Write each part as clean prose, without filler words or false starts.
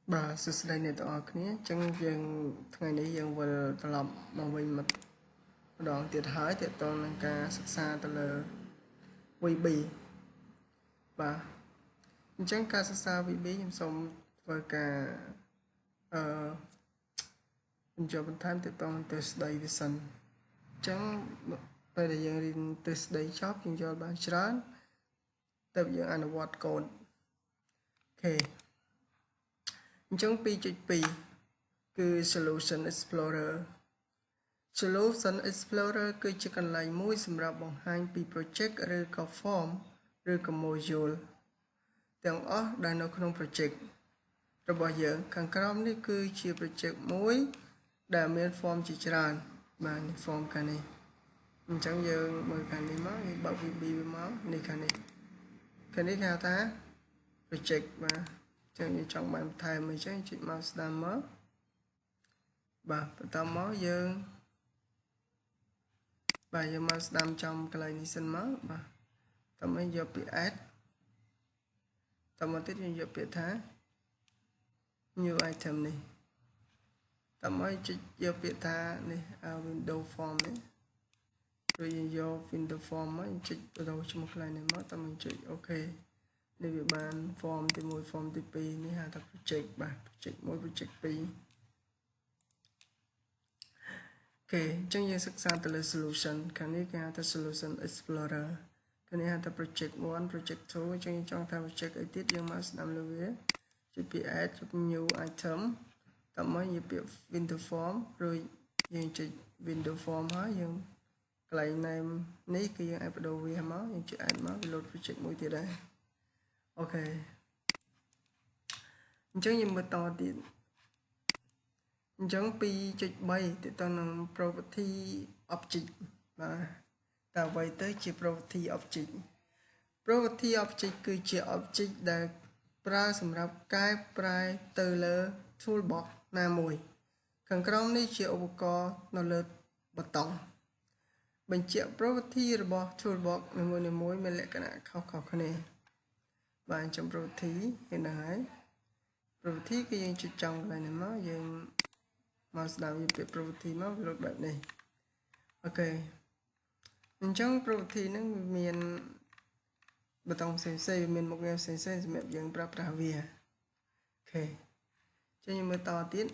Bà sự đây này tụiគ្នាchẳng dừngថ្ងៃនេះយើងវិលត្រឡប់មកវិញម្ដងទៀតហើយទាក់ទងនឹងការសិក្សាទៅលើ VB បាទអញ្ចឹងការសិក្សា VB ខ្ញុំសូមធ្វើការបញ្ចូលបន្ថែមទាក់ទងនឹងទ្រឹស្ដីវាសិនអញ្ចឹងពេលដែលយើងរៀនទ្រឹស្ដីចប់យើងយល់បានច្រើនទើបយើងអនុវត្តកូដអូខេអញ្ចឹង 2.2 គឺ Solution Explorer Explorer គឺជាកន្លែងមួយសម្រាប់បង្ហាញពី project ឬក៏ form ឬក៏ module ទាំងអស់ដែលនៅក្នុង project របស់យើងខាងក្រោមនេះគឺជា project មួយដែលមាន form ជាច្រើនបាទនេះ form ខាងនេះអញ្ចឹងយើងមើលខាងនេះមកយើងបើក VB វាមកនេះខាងនេះគេហៅថា project បាទចឹងយើងចង់បានបន្ថែមអីចឹងចុច mouse ស្ដាំមកបាទបន្តមកយើងមកស្ដាំចំកន្លែងនេះសិនមកបាទតើមកយកពាក្យ add តើមកទៀតយើងយកពាក្យថា new item នេះតើមកចុចយកពាក្យថានេះ window form នេះឬយើងយក window form មកចុចបដូរឈ្មោះកន្លែងនេះមកតើមកចុចអូខេនេះវាបាន form ទី1 form ទី2នេះហៅថា project បាទ project 1 project 2អូខេអញ្ចឹងយើងសិក្សាទៅលើ solution ខាងនេះគេហៅថា solution explorer ខាងនេះហៅថា project 1 project 2អញ្ចឹងយើងចង់ថា project អីទៀតយើងមកស្ដាំលើវាចុចពាក្យ add ចុច new item តើមកយកពាក្យ window form រួចយើងចុច window form ហើយយើងកន្លែង name នេះគឺយើងអាចបដូរវាមកយើងចុច add មកវា load project មួយទៀតដែរអូខេអញ្ចឹងយើងមើលតទៀតអញ្ចឹង 2.3 ទាក់ទងនឹង property object បាទតើអ្វីទៅជា property object គឺជា object ដែលប្រើសម្រាប់កែប្រែទៅលើ toolbox ណាមួយខាងក្រោមនេះជាឧបករណ៍នៅលើប៊ូតុងបញ្ជាក់ property របស់ toolbox នីមួយៗមានលក្ខណៈខុសៗគ្នាបាទអញ្ចឹង property គេនឹងហើយ property គឺយើងចុចចង់កន្លែងនេះមកយើងមកស្ដាប់វាពាក្យ property មកវាលោកបែបនេះអូខេអញ្ចឹង property ហ្នឹងវាមានប៊ូតុងផ្សេងៗមានមុខងារផ្សេងៗសម្រាប់យើងប្រើប្រាស់វាអូខេចឹងយើងមើលតទៀត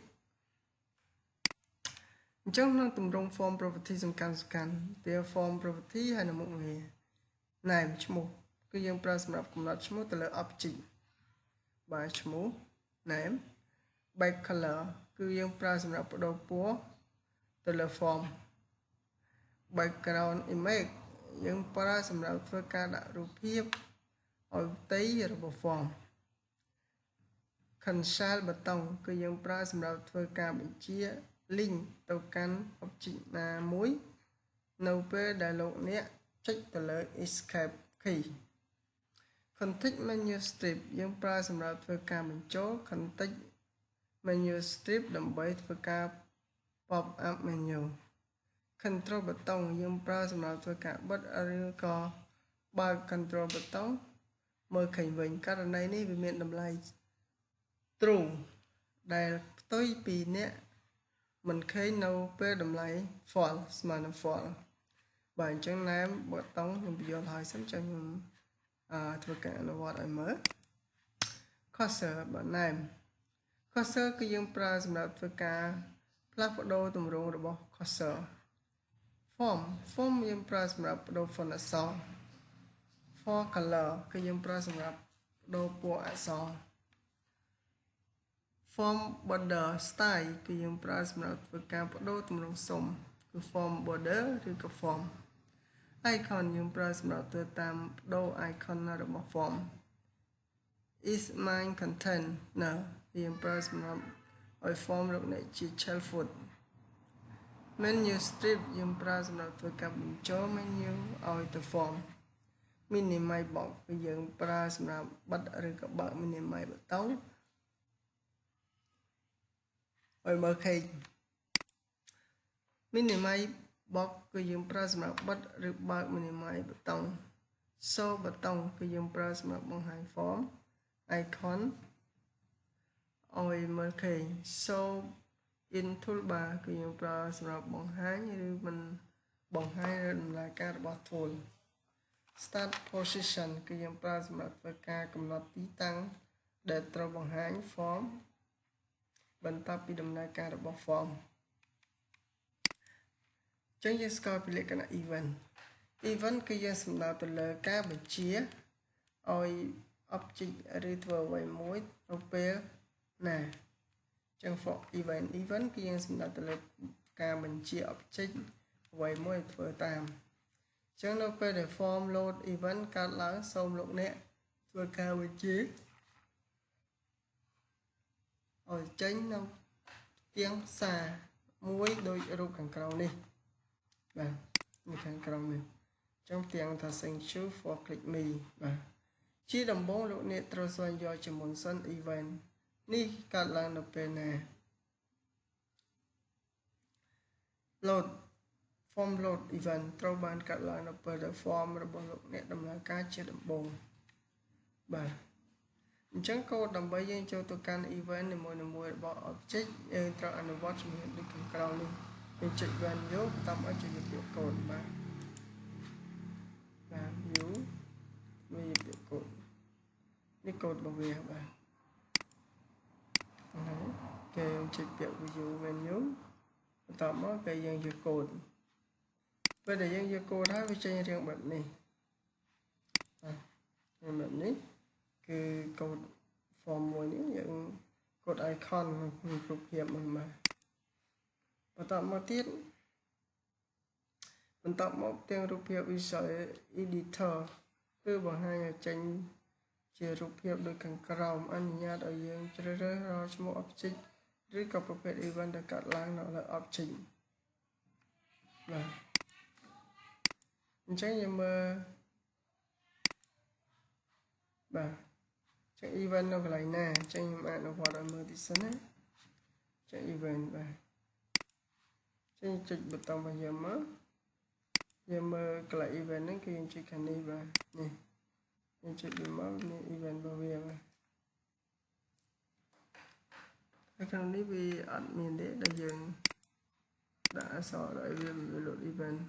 អញ្ចឹងក្នុងទម្រង់ form property សំខាន់វា form property ហើយនៅមុខងារ name ឈ្មោះគឺយើងប្រើសម្រាប់កំណត់ឈ្មោះទៅលើ object បាទឈ្មោះ name back color គឺយើងប្រើសម្រាប់បដូរពណ៌ទៅលើ form background image យើងប្រើសម្រាប់ធ្វើការដាក់រូបភាពឲ្យផ្ទៃរបស់ form cancel ប៊ូតុងគឺយើងប្រើសម្រាប់ធ្វើការបញ្ជា link ទៅកាន់ object ណាមួយនៅពេលដែលលោកអ្នកចុចទៅលើ escape key context menu strip យើងប្រើសម្រាប់ធ្វើការបញ្ចូល context menu strip ដើម្បីធ្វើការ pop up menu control ប៊ូតុងយើងប្រើសម្រាប់ធ្វើការបិទឬក៏បើក control ប៊ូតុងមើលឃើញវិញករណីនេះវាមានតម្លៃ true ដែលផ្ទុយពីអ្នកមិនឃើញនៅពេលតម្លៃ false ស្មើនឹង false បាទអញ្ចឹង name ប៊ូតុងខ្ញុំបញ្យល់ហើយសិនចាំខ្ញុំធ្វើការអនុវត្តឲ្យមើល cursor បាទ name cursor គឺយើងប្រើសម្រាប់ធ្វើការផ្លាស់ប្ដូរទម្រង់របស់ cursor form យើងប្រើសម្រាប់បដូរ font អក្សរ for color គឺយើងប្រើសម្រាប់បដូរពណ៌អក្សរ form border style គឺយើងប្រើសម្រាប់ធ្វើការបដូរទម្រង់ស៊ុមគឺ form border ឬក៏ form icon យើងប្រើសម្រាប់ធ្វើតាមបដូរ icon របស់ form is mine content ណាយើងប្រើសម្រាប់ឲ្យ form លោកអ្នកជា child food menu strip យើងប្រើសម្រាប់ធ្វើការបញ្ចូល menu ឲ្យទៅ form minimize box គឺយើងប្រើសម្រាប់បិទឬក៏បើក minimize ប៊ូតុងឲ្យមើលឃើញ minimize box គឺយើងប្រើសម្រាប់បិទឬបើក minimize ប៊ូតុង show ប៊ូតុងគឺយើងប្រើសម្រាប់បង្ហាញ form icon oiមើលឃើញ show in toolbar គឺយើងប្រើសម្រាប់បង្ហាញឬមិនបង្ហាញដំណើរការរបស់ tool start position គឺយើងប្រើសម្រាប់ធ្វើការកំណត់ទីតាំងដែលត្រូវបង្ហាញ form បន្ទាប់ពីដំណើរការរបស់ form ចឹងយើងស្គាល់ពីលក្ខណៈ event គឺយើងសំដៅទៅលើការបញ្ជាឲ្យ object ឬធ្វើអ្វីមួយនៅពេលណាចឹង for event គឺយើងសំដៅទៅលើការបញ្ជា object អ្វីមួយធ្វើតាមចឹងនៅពេលដែល form load event កើតឡើងសូមលោកអ្នកធ្វើការបញ្ជាឲ្យចេញនៅទាំងសារមួយដូចរូបខាងក្រោមនេះបាទនេះខាងក្រោមនេះចឹងទាំងថា thank you for click me បាទជាដំបូងលោកអ្នកត្រូវស្វែងយល់ជាមុនសិន event នេះកើតឡើងនៅពេលណា form load event ត្រូវបានកើតឡើងនៅពេលដែល form របស់លោកអ្នកដំណើរការជាដំបូងបាទអញ្ចឹងកូដដើម្បីយើងចូលទៅកាន់ event នីមួយៗរបស់ object យើងត្រូវអនុវត្តជំហានដូចខាងក្រោមនេះយើងចុច value តាមឲ្យជួយពាក្យកូដបាទ view វាពាក្យកូដនេះកូដរបស់វាបាទគេចុចពាក្យ view menu បន្ទាប់មកគេយើងយកកូដពេលដែលយើងយកកូដហើយវាចេញរាងបែបនេះបែបនេះគឺកូដ form មួយនេះយើងកូដ icon រូបភាពមួយបាទបន្តមកទៀតទាំងរូបភាព visual editor គឺបង្ហាញឲ្យចេញជារូបភាពដូចខាងក្រោមអនុញ្ញាតឲ្យយើងជ្រើសរើសរាល់ឈ្មោះ object ឬក៏ប្រភេទ event ដែលកើតឡើងនៅលើ object បាទអញ្ចឹងយើងមើលបាទចឹង event នៅកន្លែងណាអញ្ចឹងខ្ញុំអនុវត្តឲ្យមើលទីសិនណាចឹង event បាទចឹងចុចប៊ូតុងរបស់យើងមកយើងមើលកន្លែង event ហ្នឹងគឺយើងចុចខាងនេះបាទនេះយើងចុចវាមកមាន event របស់វាបាទហើយខាងនេះវាអត់មានទេដែលយើងដាក់អក្សរឲ្យវា load event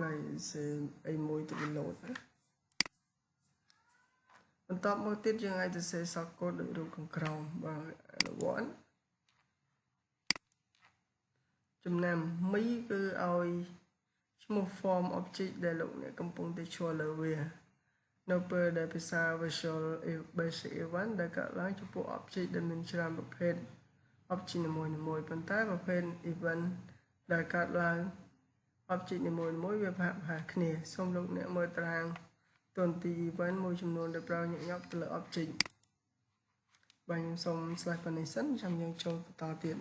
ហើយសេអីមួយទៅ load ណាបន្តមកទៀតយើងអាចទៅសេសកូដដូចរូបខាងក្រោមបាទអនុវត្តចំណាំមីគឺឲ្យឈ្មោះ form object ដែលលោកអ្នកកំពុងតែឈរលើវានៅពេលដែលភាសា visual basic event ដែលកើតឡើងចំពោះ object ដែលមានច្រើនប្រភេទ object នីមួយៗប៉ុន្តែប្រភេទ event ដែលកើតឡើង object នីមួយៗវាប្រហាក់គ្នាសូមលោកអ្នកមើលតារាងតន្ទី event មួយចំនួនដែលប្រើញឹកញាប់ទៅលើ object បាទខ្ញុំសូម slash ប៉ុណ្ណេះសិនចាំយើងចូលបន្តទៀត